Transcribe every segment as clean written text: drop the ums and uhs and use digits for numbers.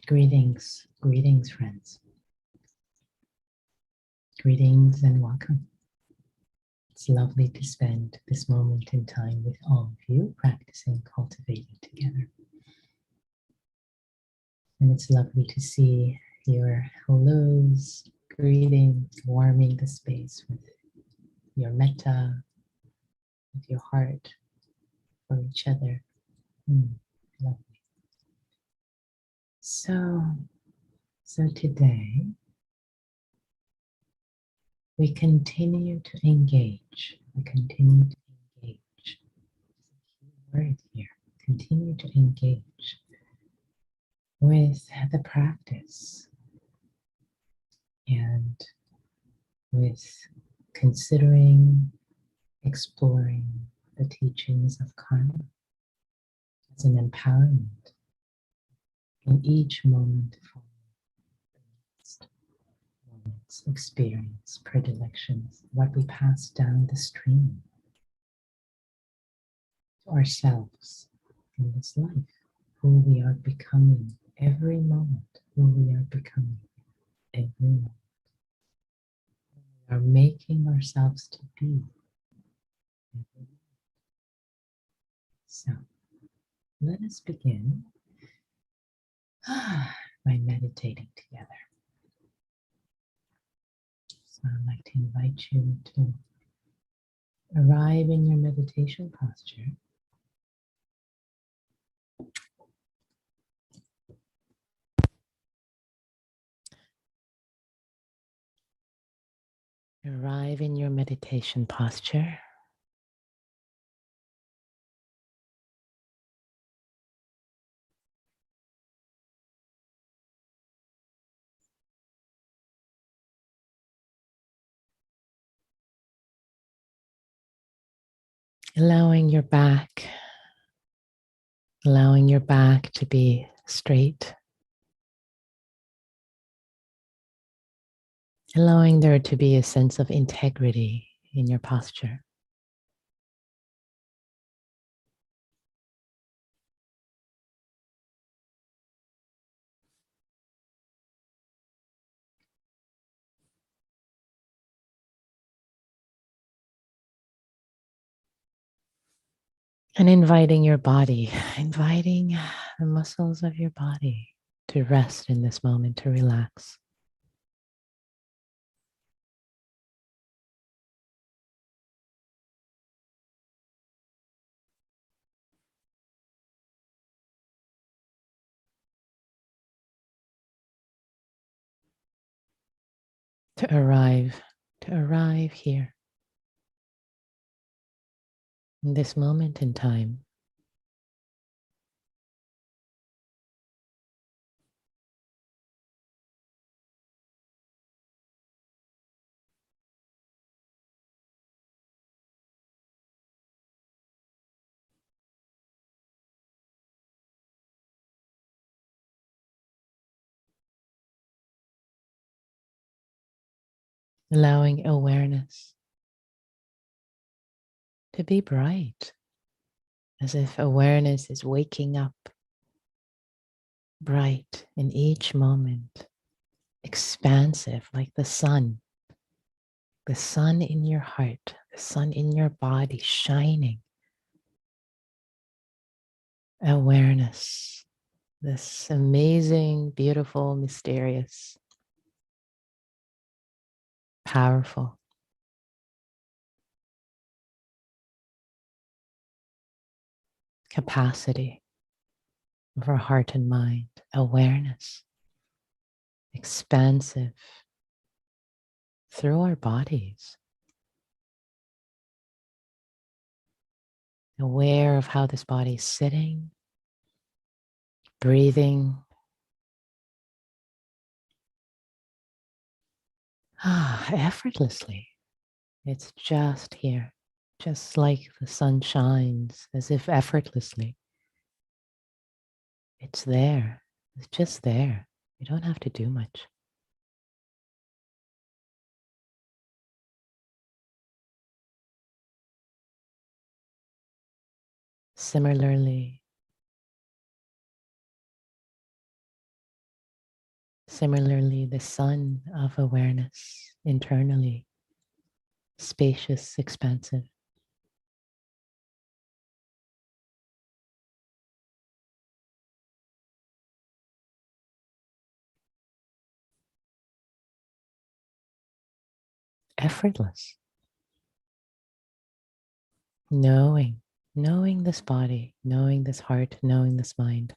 Greetings, greetings, friends. Greetings and welcome. It's lovely to spend this moment in time with all of you, practicing, cultivating together. And it's lovely to see your hellos, greetings, warming the space with your metta, with your heart for each other. Lovely. So today, we continue to engage. We continue to engage. Word here. Continue to engage with the practice and with considering, exploring the teachings of karma as an empowerment in each moment for the next moment's experience, predilections, what we pass down the stream to ourselves in this life, who we are becoming every moment, who we are becoming every moment. We are making ourselves to be every moment. So let us begin by meditating together. So I'd like to invite you to arrive in your meditation posture. Arrive in your meditation posture. Allowing your back to be straight. Allowing there to be a sense of integrity in your posture. And inviting your body, inviting the muscles of your body to rest in this moment, to relax. To arrive here in this moment in time. Allowing awareness to be bright, as if awareness is waking up bright in each moment, expansive like the sun in your heart, the sun in your body shining. Awareness, this amazing, beautiful, mysterious, powerful capacity of our heart and mind. Awareness, expansive through our bodies. Aware of how this body is sitting, breathing. Effortlessly. It's just here, just like the sun shines, as if effortlessly. It's there. It's just there. You don't have to do much. Similarly, Similarly, the sun of awareness internally, spacious, expansive. Effortless. Knowing this body, knowing this heart, knowing this mind.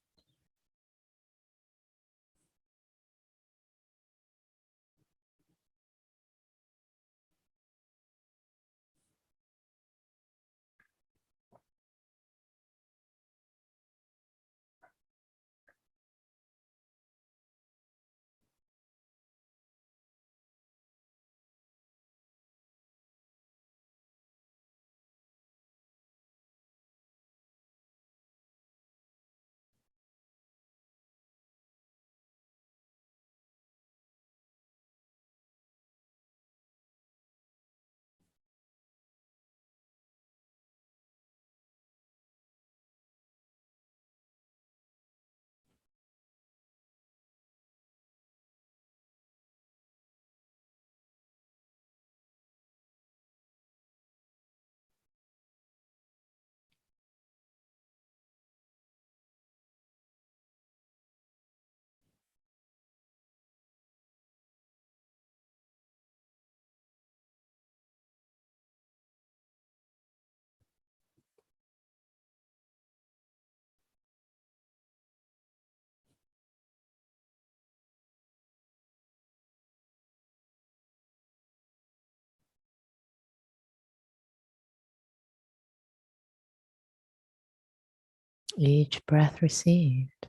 Each breath received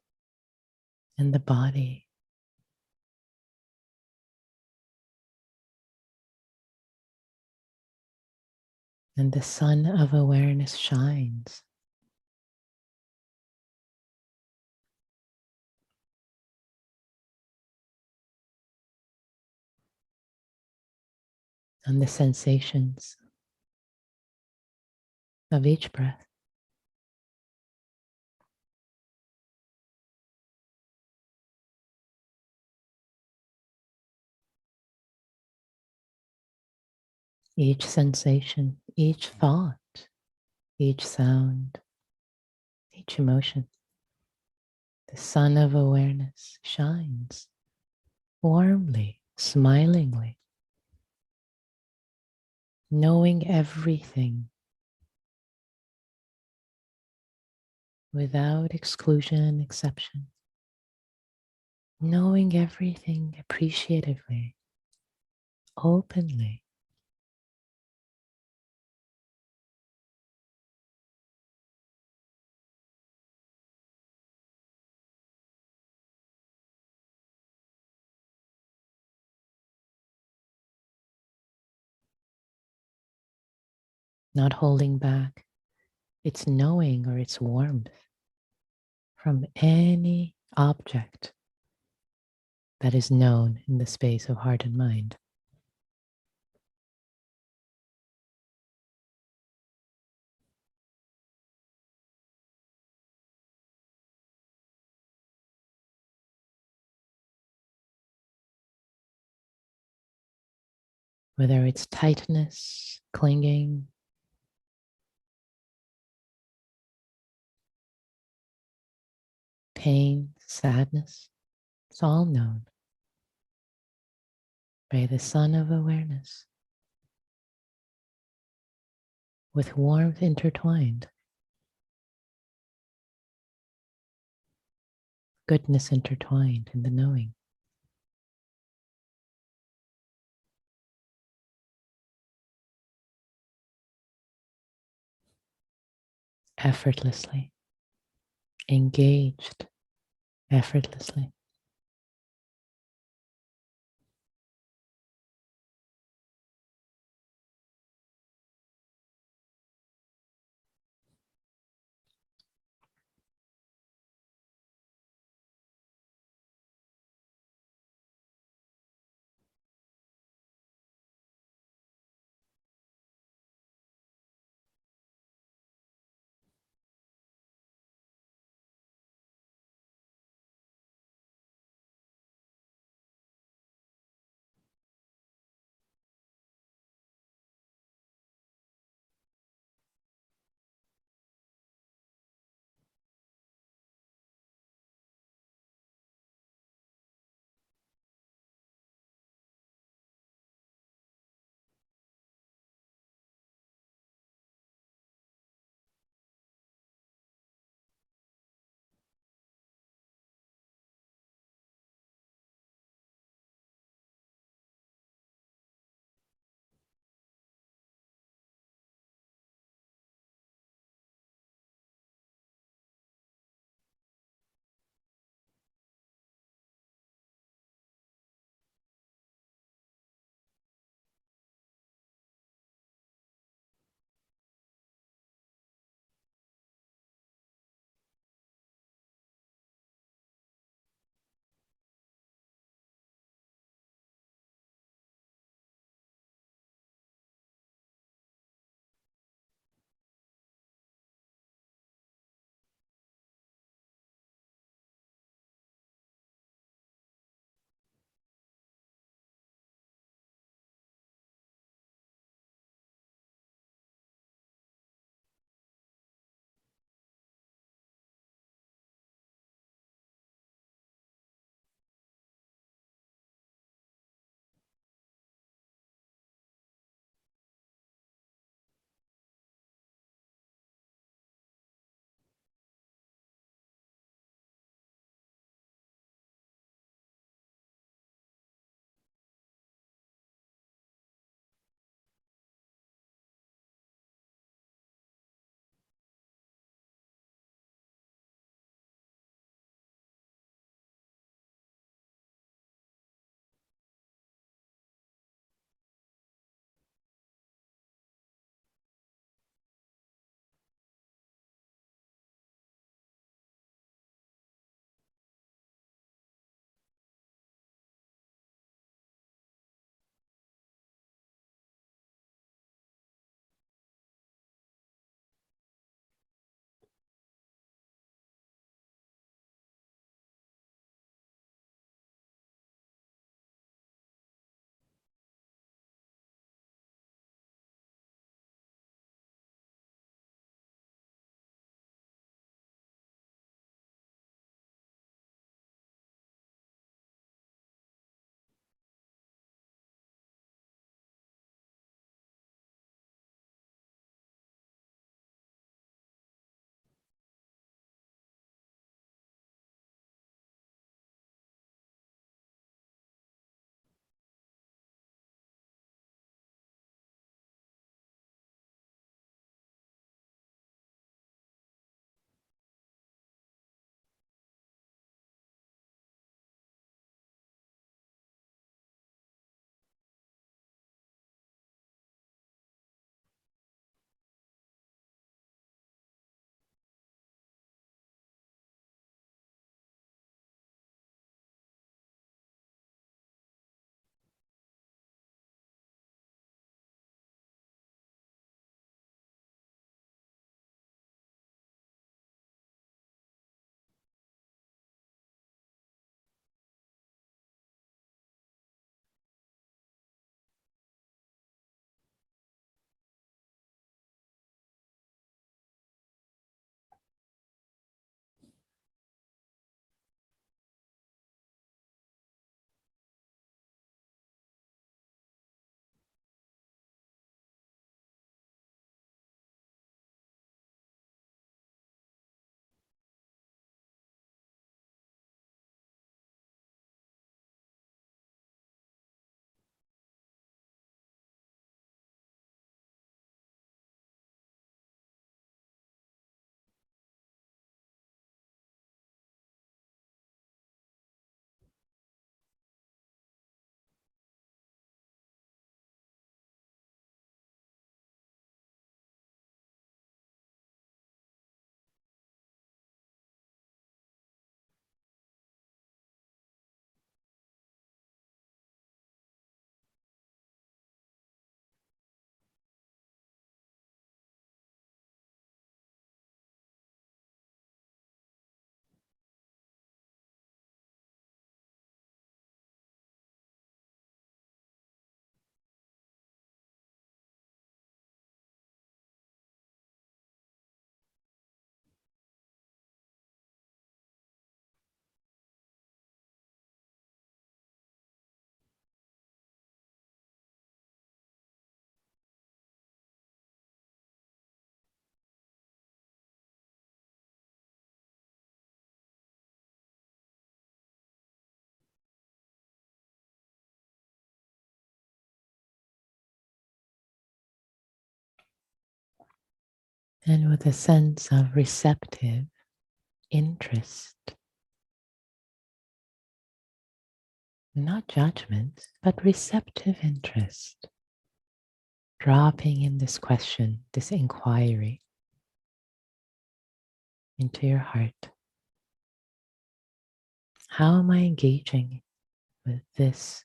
in the body, and the sun of awareness shines. On the sensations of each breath. Each sensation, each thought, each sound, each emotion. The sun of awareness shines warmly, smilingly, knowing everything without exclusion, exception, knowing everything appreciatively, openly. Not holding back its knowing or its warmth from any object that is known in the space of heart and mind. Whether it's tightness, clinging, pain, sadness, it's all known by the sun of awareness with warmth intertwined, goodness intertwined in the knowing. Effortlessly, engaged effortlessly. And with a sense of receptive interest, not judgment, but receptive interest, dropping in this question, this inquiry into your heart. How am I engaging with this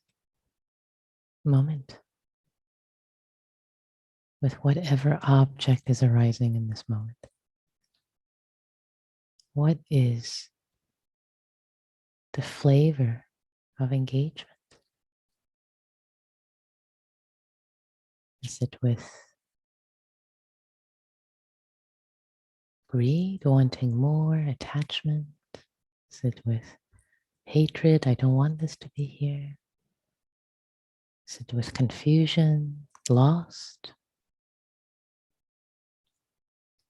moment? With whatever object is arising in this moment? What is the flavor of engagement? Is it with greed, wanting more, attachment? Is it with hatred? I don't want this to be here. Is it with confusion, lost?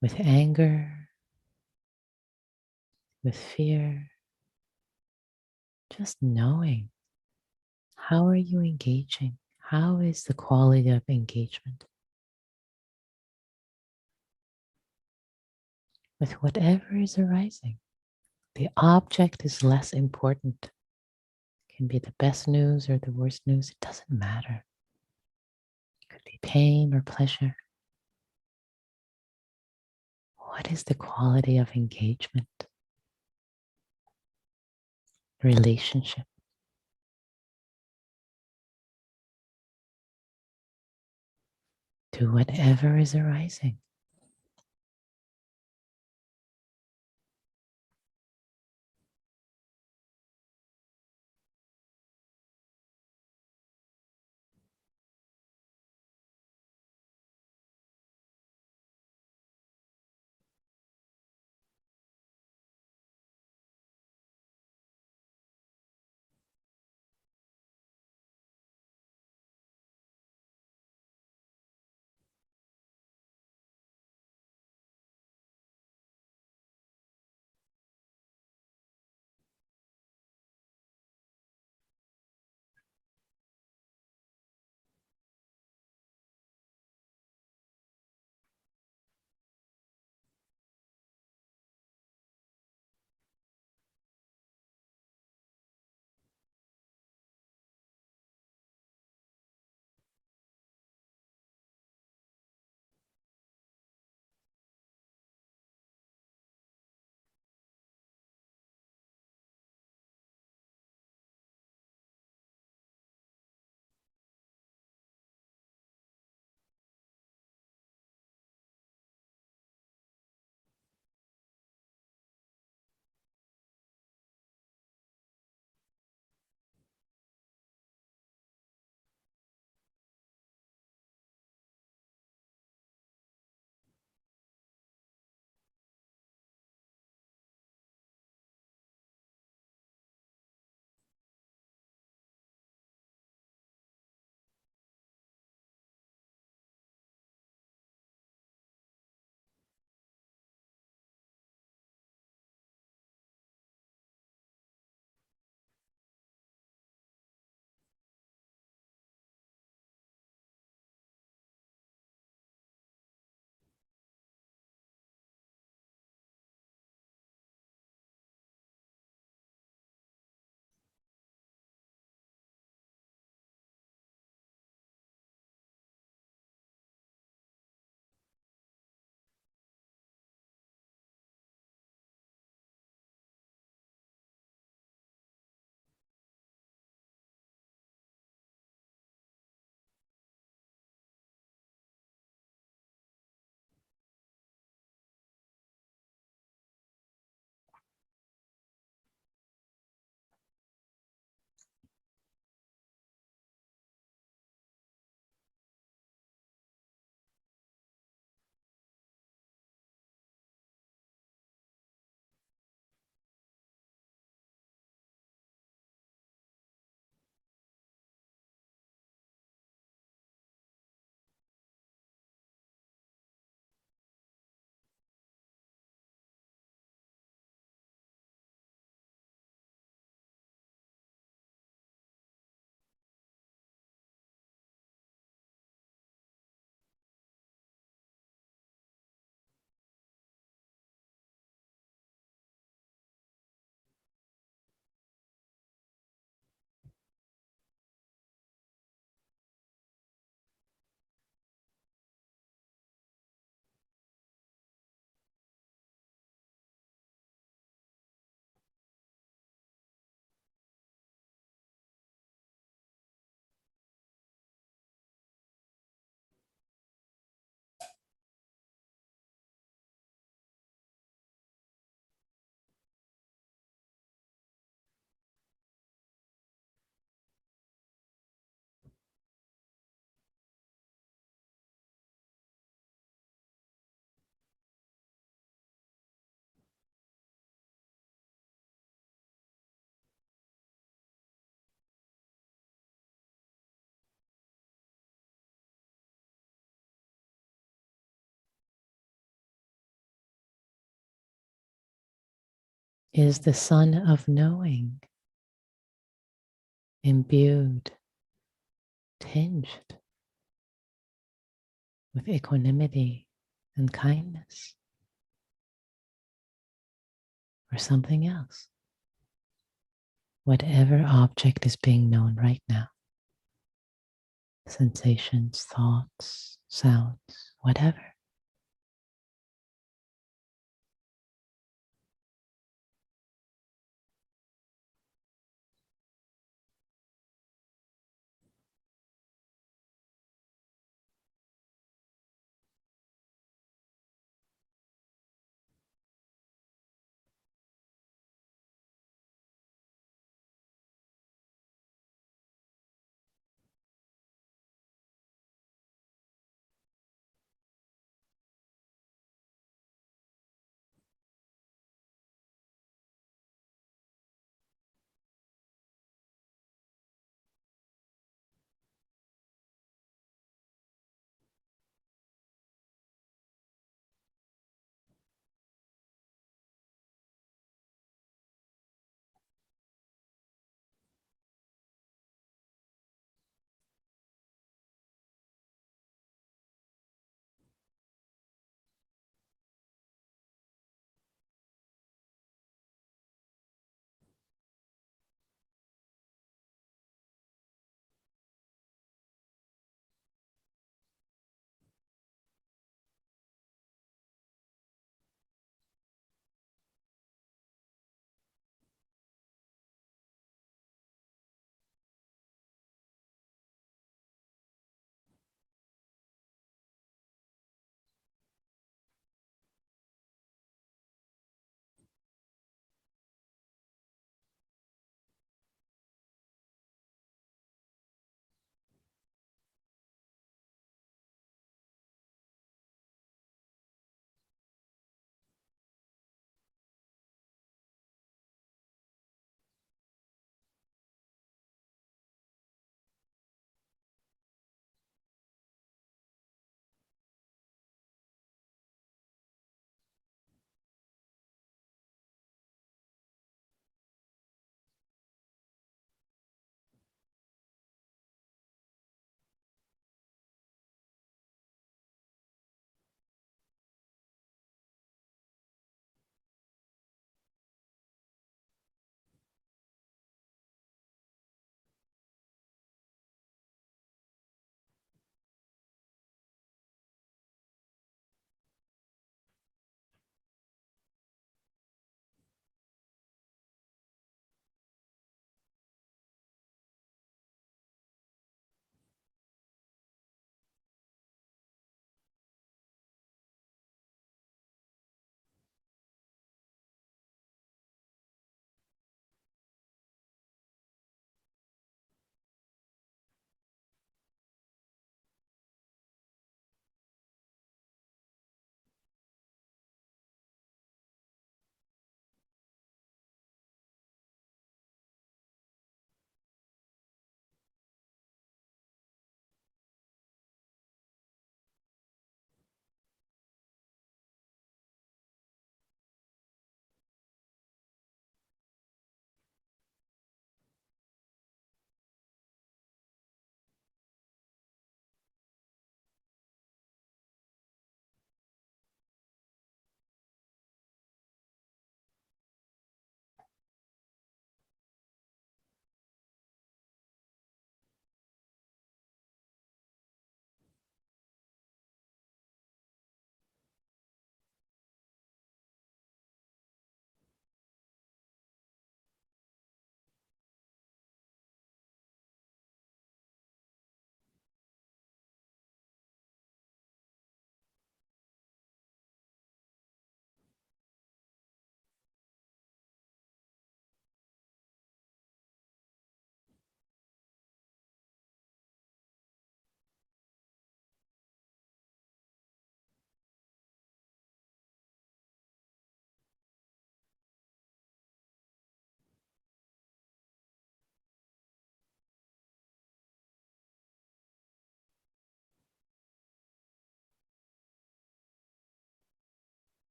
With anger? With fear? Just knowing. How are you engaging? How is the quality of engagement? With whatever is arising. The object is less important. It can be the best news or the worst news. It doesn't matter. It could be pain or pleasure. What is the quality of engagement? Relationship to whatever is arising. is the sun of knowing, imbued, tinged with equanimity and kindness, or something else. Whatever object is being known right now, sensations, thoughts, sounds, whatever.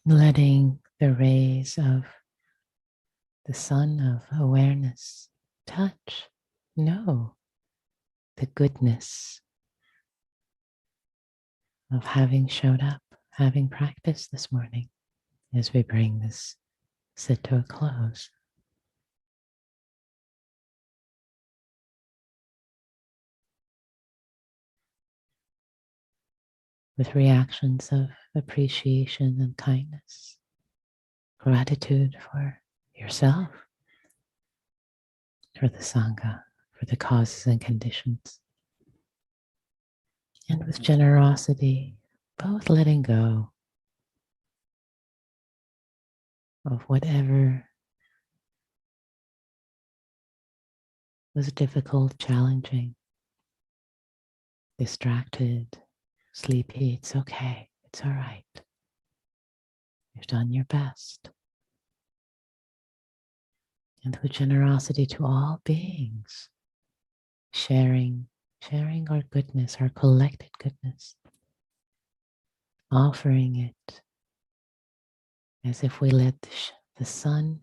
letting the rays of the sun of awareness touch, know the goodness of having showed up, having practiced this morning as we bring this sit to a close. With reactions of appreciation and kindness, gratitude for yourself, for the Sangha, for the causes and conditions. And with generosity, both letting go of whatever was difficult, challenging, distracted, sleepy. It's okay. It's all right. You've done your best. And with generosity to all beings, sharing our goodness, our collected goodness, offering it as if we let the sun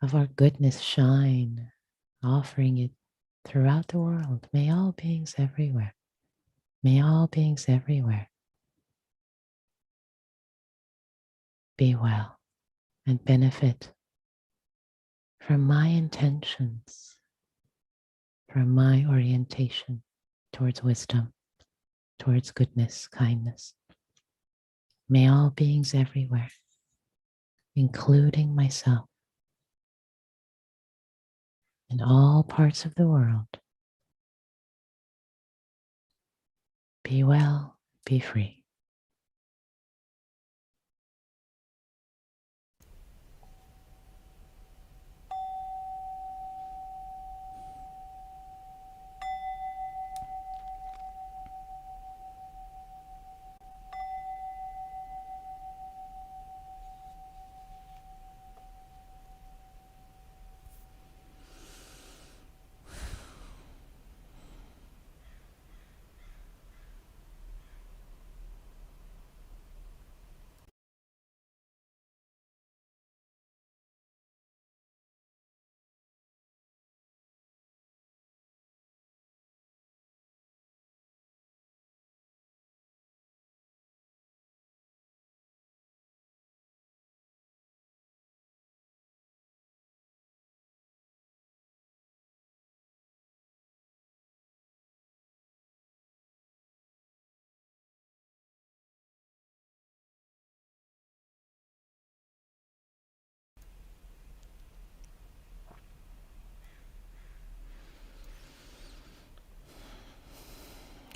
of our goodness shine, offering it throughout the world. May all beings everywhere, may all beings everywhere be well and benefit from my intentions, from my orientation towards wisdom, towards goodness, kindness. May all beings everywhere, including myself, in all parts of the world, be well, be free.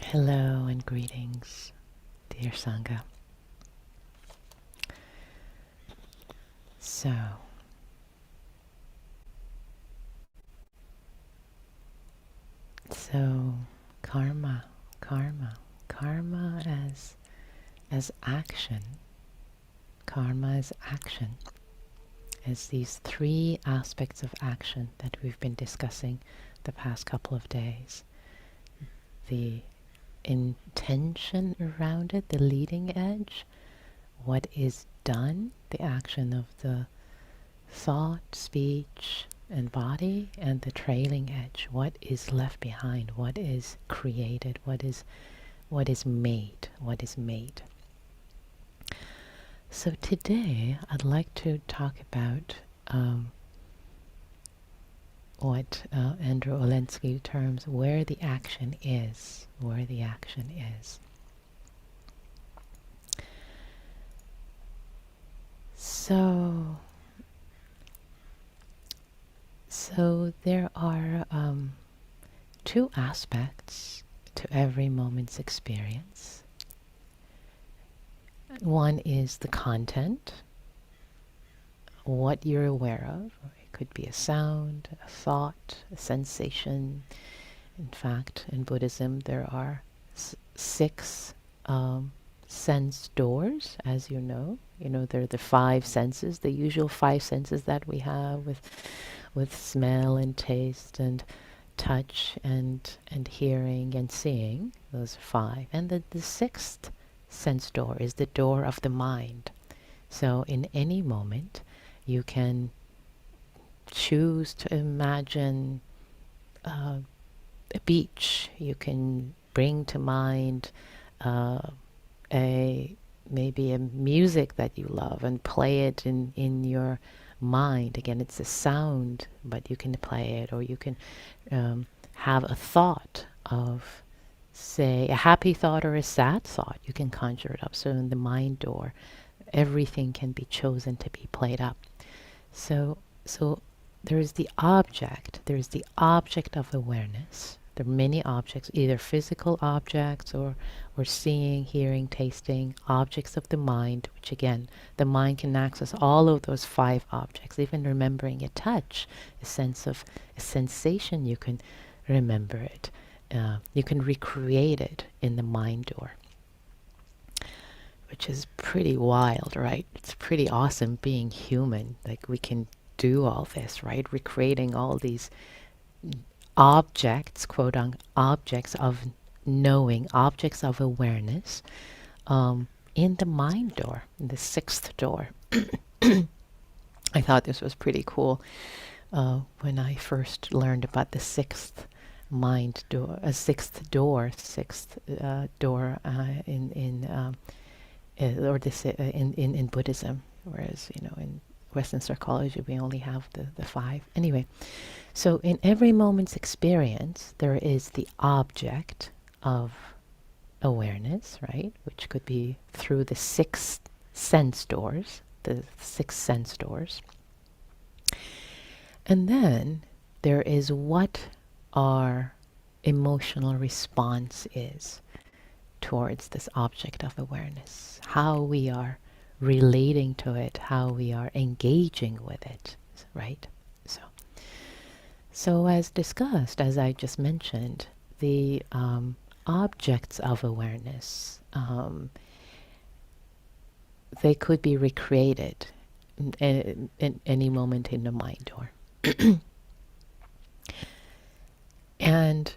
Hello and greetings, dear Sangha. So, karma as action, karma as action, as these three aspects of action that we've been discussing the past couple of days. The intention around it, the leading edge, what is done, the action of the thought, speech, and body, and the trailing edge, what is left behind, what is created, what is made. So today I'd like to talk about what Andrew Olendzki terms where the action is. So there are two aspects to every moment's experience. One is the content, what you're aware of. It could be a sound, a thought, a sensation. In fact, in Buddhism, there are 6 sense doors, as you know. There are the 5 senses, the usual 5 senses that we have with smell and taste and touch and hearing and seeing. Those are 5. And the 6th sense door is the door of the mind. So in any moment, you can choose to imagine a beach. You can bring to mind a maybe a music that you love and play it in your mind. Again, it's a sound, but you can play it, or you can have a thought of, say, a happy thought or a sad thought. You can conjure it up. So in the mind door, everything can be chosen to be played up. So there's the object. There's the object of awareness. There are many objects, either physical objects or seeing, hearing, tasting, objects of the mind, which again, the mind can access all of those 5 objects. Even remembering a touch, a sense of a sensation, you can remember it. You can recreate it in the mind door, which is pretty wild, right? It's pretty awesome being human. Like, we can do all this, right? Recreating all these objects, quote unquote, objects of knowing, objects of awareness, in the mind door, in the 6th door. I thought this was pretty cool when I first learned about the 6th mind door, in Buddhism, whereas in Western psychology we only have the 5. Anyway, so in every moment's experience there is the object of awareness, right? Which could be through the 6 sense doors, the 6 sense doors. And then there is what our emotional response is towards this object of awareness, how we are relating to it, how we are engaging with it, right? So as discussed, as I just mentioned, the objects of awareness, they could be recreated in any moment in the mind door. and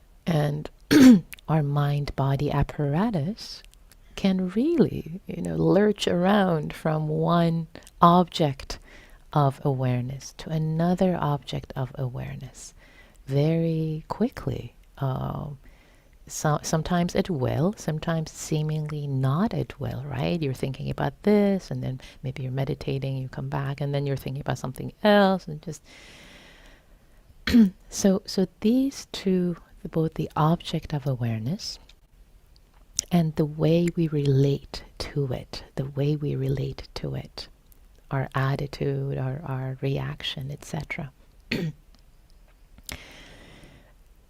our mind-body apparatus can really, lurch around from one object of awareness to another object of awareness very quickly. Sometimes at will, sometimes seemingly not at will, right? You're thinking about this, and then maybe you're meditating, you come back, and then you're thinking about something else, and just so these two, both the object of awareness and the way we relate to it, our attitude, our reaction, etc.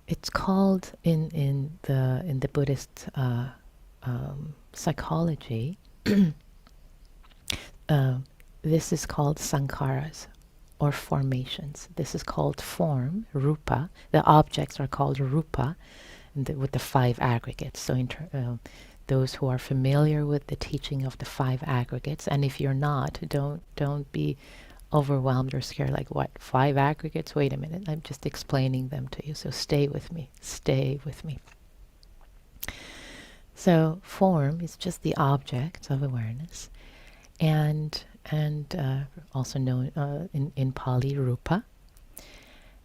It's called in the Buddhist psychology. This is called sankharas, or formations. This is called form, rupa. The objects are called rupa, with the 5 aggregates. So those who are familiar with the teaching of the 5 aggregates, and if you're not, don't be overwhelmed or scared, like, what, 5 aggregates? Wait a minute, I'm just explaining them to you, so stay with me. So form is just the object of awareness, and also known in Pali, rupa.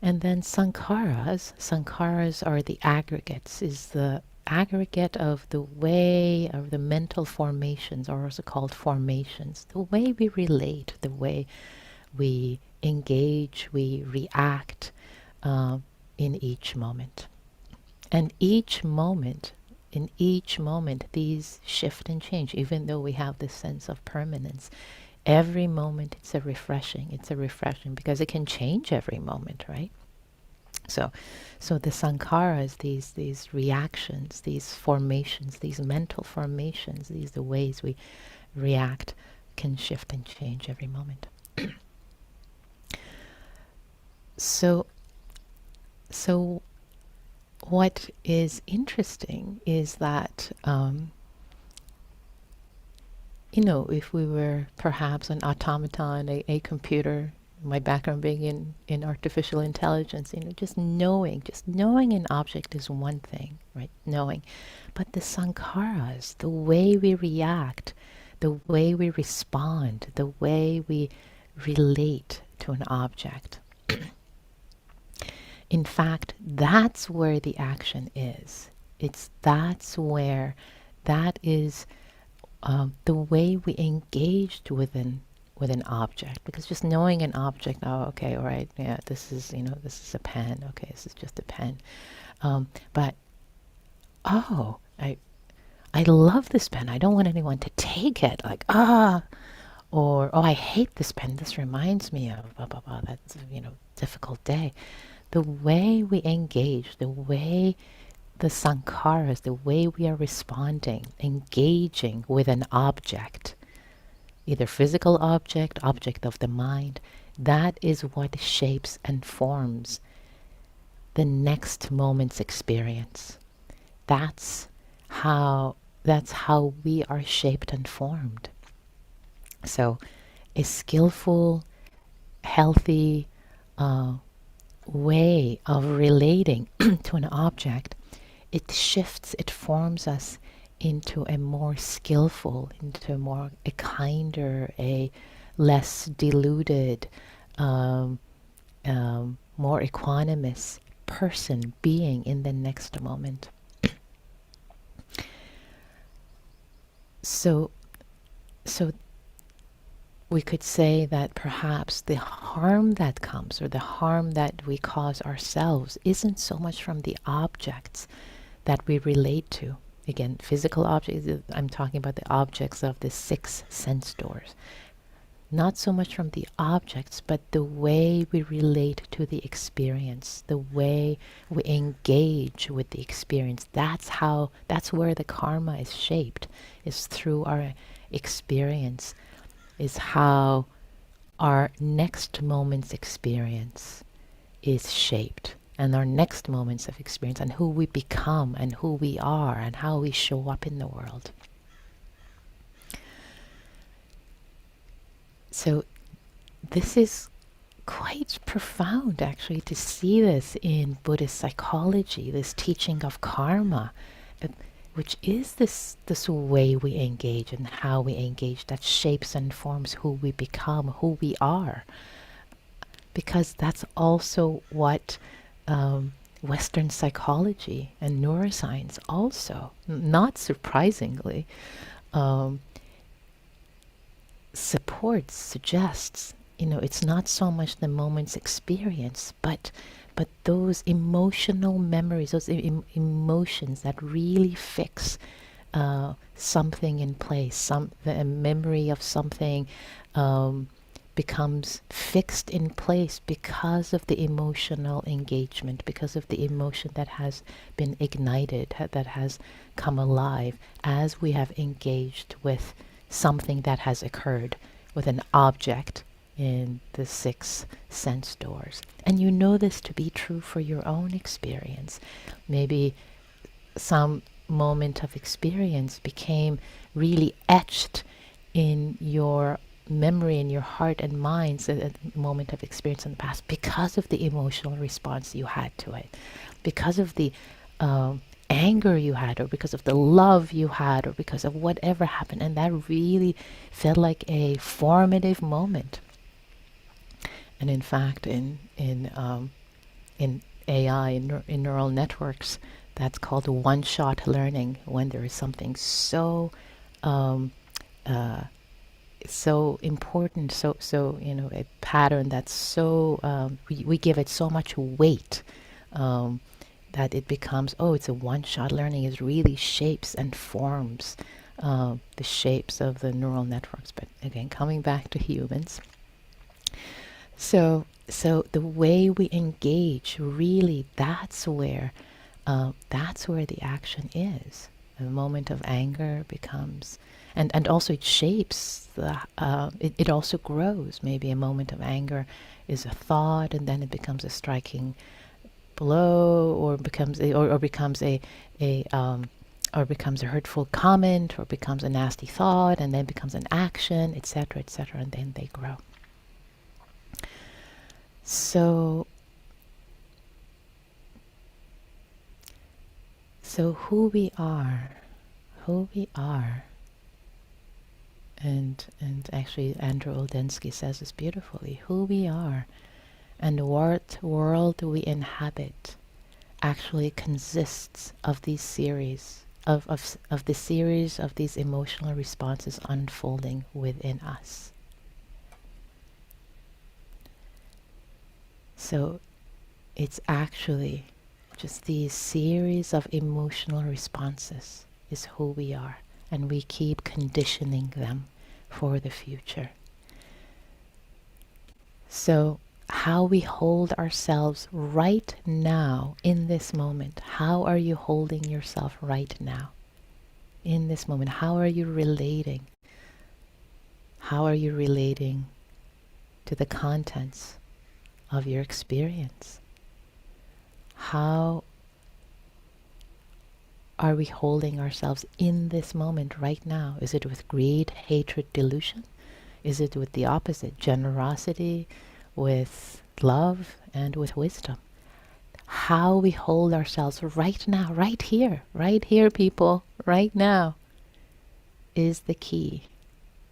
And then sankharas are the aggregates, is the aggregate of the way of the mental formations, or also called formations, the way we relate, the way we engage, we react in each moment. And in each moment, these shift and change, even though we have this sense of permanence. Every moment it's a refreshing because it can change every moment, right? So the sankharas, these reactions, these formations, these mental formations, the ways we react can shift and change every moment. So what is interesting is that if we were perhaps an automaton, a computer, my background being in artificial intelligence, just knowing an object is one thing, right? Knowing. But the sankharas, the way we react, the way we respond, the way we relate to an object, in fact, that's where the action is. That's where, that is the way we engaged with an object. Because just knowing an object, oh, okay, all right, yeah, this is a pen. Okay, this is just a pen. But oh, I love this pen. I don't want anyone to take it. Like, or oh, I hate this pen. This reminds me of blah blah blah. That's difficult day. The way we engage, the way the sankharas, the way we are responding, engaging with an object, either physical object, object of the mind, that is what shapes and forms the next moment's experience. That's how that's how we are shaped and formed. So a skillful, healthy way of relating to an object, it shifts, it forms us into a more skillful, into a kinder, a less deluded, um, more equanimous person, being in the next moment. So, so we could say that perhaps the harm that comes, or the harm that we cause ourselves, isn't so much from the objects that we relate to. Again, physical objects, I'm talking about the objects of the six sense doors. Not so much from the objects, but the way we relate to the experience, the way we engage with the experience. That's where the karma is shaped, is through our experience, is how our next moment's experience is shaped, and our next moments of experience, and who we become, and who we are, and how we show up in the world. So this is quite profound, actually, to see this in Buddhist psychology, this teaching of karma, uh, which is this way we engage and how we engage, that shapes and forms who we become, who we are. Because that's also what Western psychology and neuroscience also, not surprisingly, um, supports, suggests. It's not so much the moment's experience, but those emotional memories, those emotions that really fix something in place. The memory of something becomes fixed in place because of the emotional engagement, because of the emotion that has been ignited, that has come alive as we have engaged with something that has occurred, with an object in the six sense doors. And you know this to be true for your own experience. Maybe some moment of experience became really etched in your memory, in your heart and mind, so a moment of experience in the past, because of the emotional response you had to it, because of the anger you had, or because of the love you had, or because of whatever happened, and that really felt like a formative moment. And in fact, in AI, in neural networks, that's called one-shot learning, when there is something um, uh, so important, a pattern that's we give it so much weight, that it becomes, oh, it's a one-shot learning. It really shapes and forms the shapes of the neural networks. But again, coming back to humans, so the way we engage, really, that's where the action is. A moment of anger becomes, and also it shapes it also grows. Maybe a moment of anger is a thought, and then it becomes a striking blow, or becomes a hurtful comment, or becomes a nasty thought, and then becomes an action, etc., etc., and then they grow. So, so who we are, and actually Andrew Oldensky says this beautifully, who we are and what world we inhabit actually consists of these series of the series of these emotional responses unfolding within us. So it's actually just these series of emotional responses is who we are, and we keep conditioning them for the future. So how we hold ourselves right now in this moment. How are you holding yourself right now in this moment? How are you relating? How are you relating to the contents of your experience? How are we holding ourselves in this moment right now? Is it with greed, hatred, delusion? Is it with the opposite, generosity, with love, and with wisdom? How we hold ourselves right now, right here, people, right now, is the key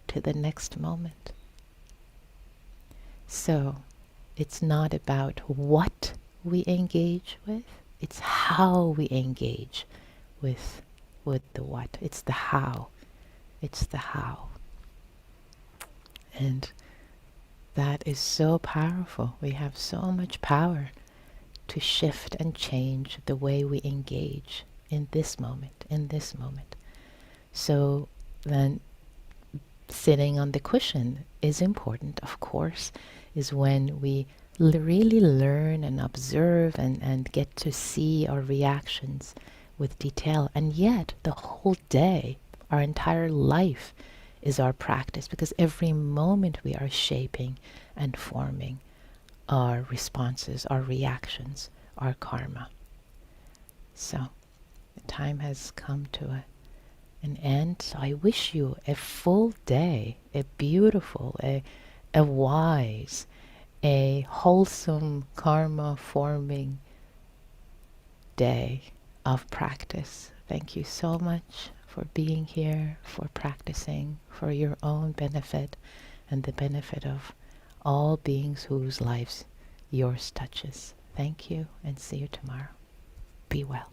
to the next moment. So it's not about what we engage with, it's how we engage with the what. It's the how. It's the how. And that is so powerful. We have so much power to shift and change the way we engage in this moment, in this moment. So then sitting on the cushion is important, of course, is when we really learn and observe and get to see our reactions with detail. And yet the whole day, our entire life is our practice, because every moment we are shaping and forming our responses, our reactions, our karma. So the time has come to an end. So I wish you a full day, a beautiful, a wise, a wholesome karma forming day of practice. Thank you so much for being here, for practicing, for your own benefit and the benefit of all beings whose lives yours touches. Thank you, and see you tomorrow. Be well.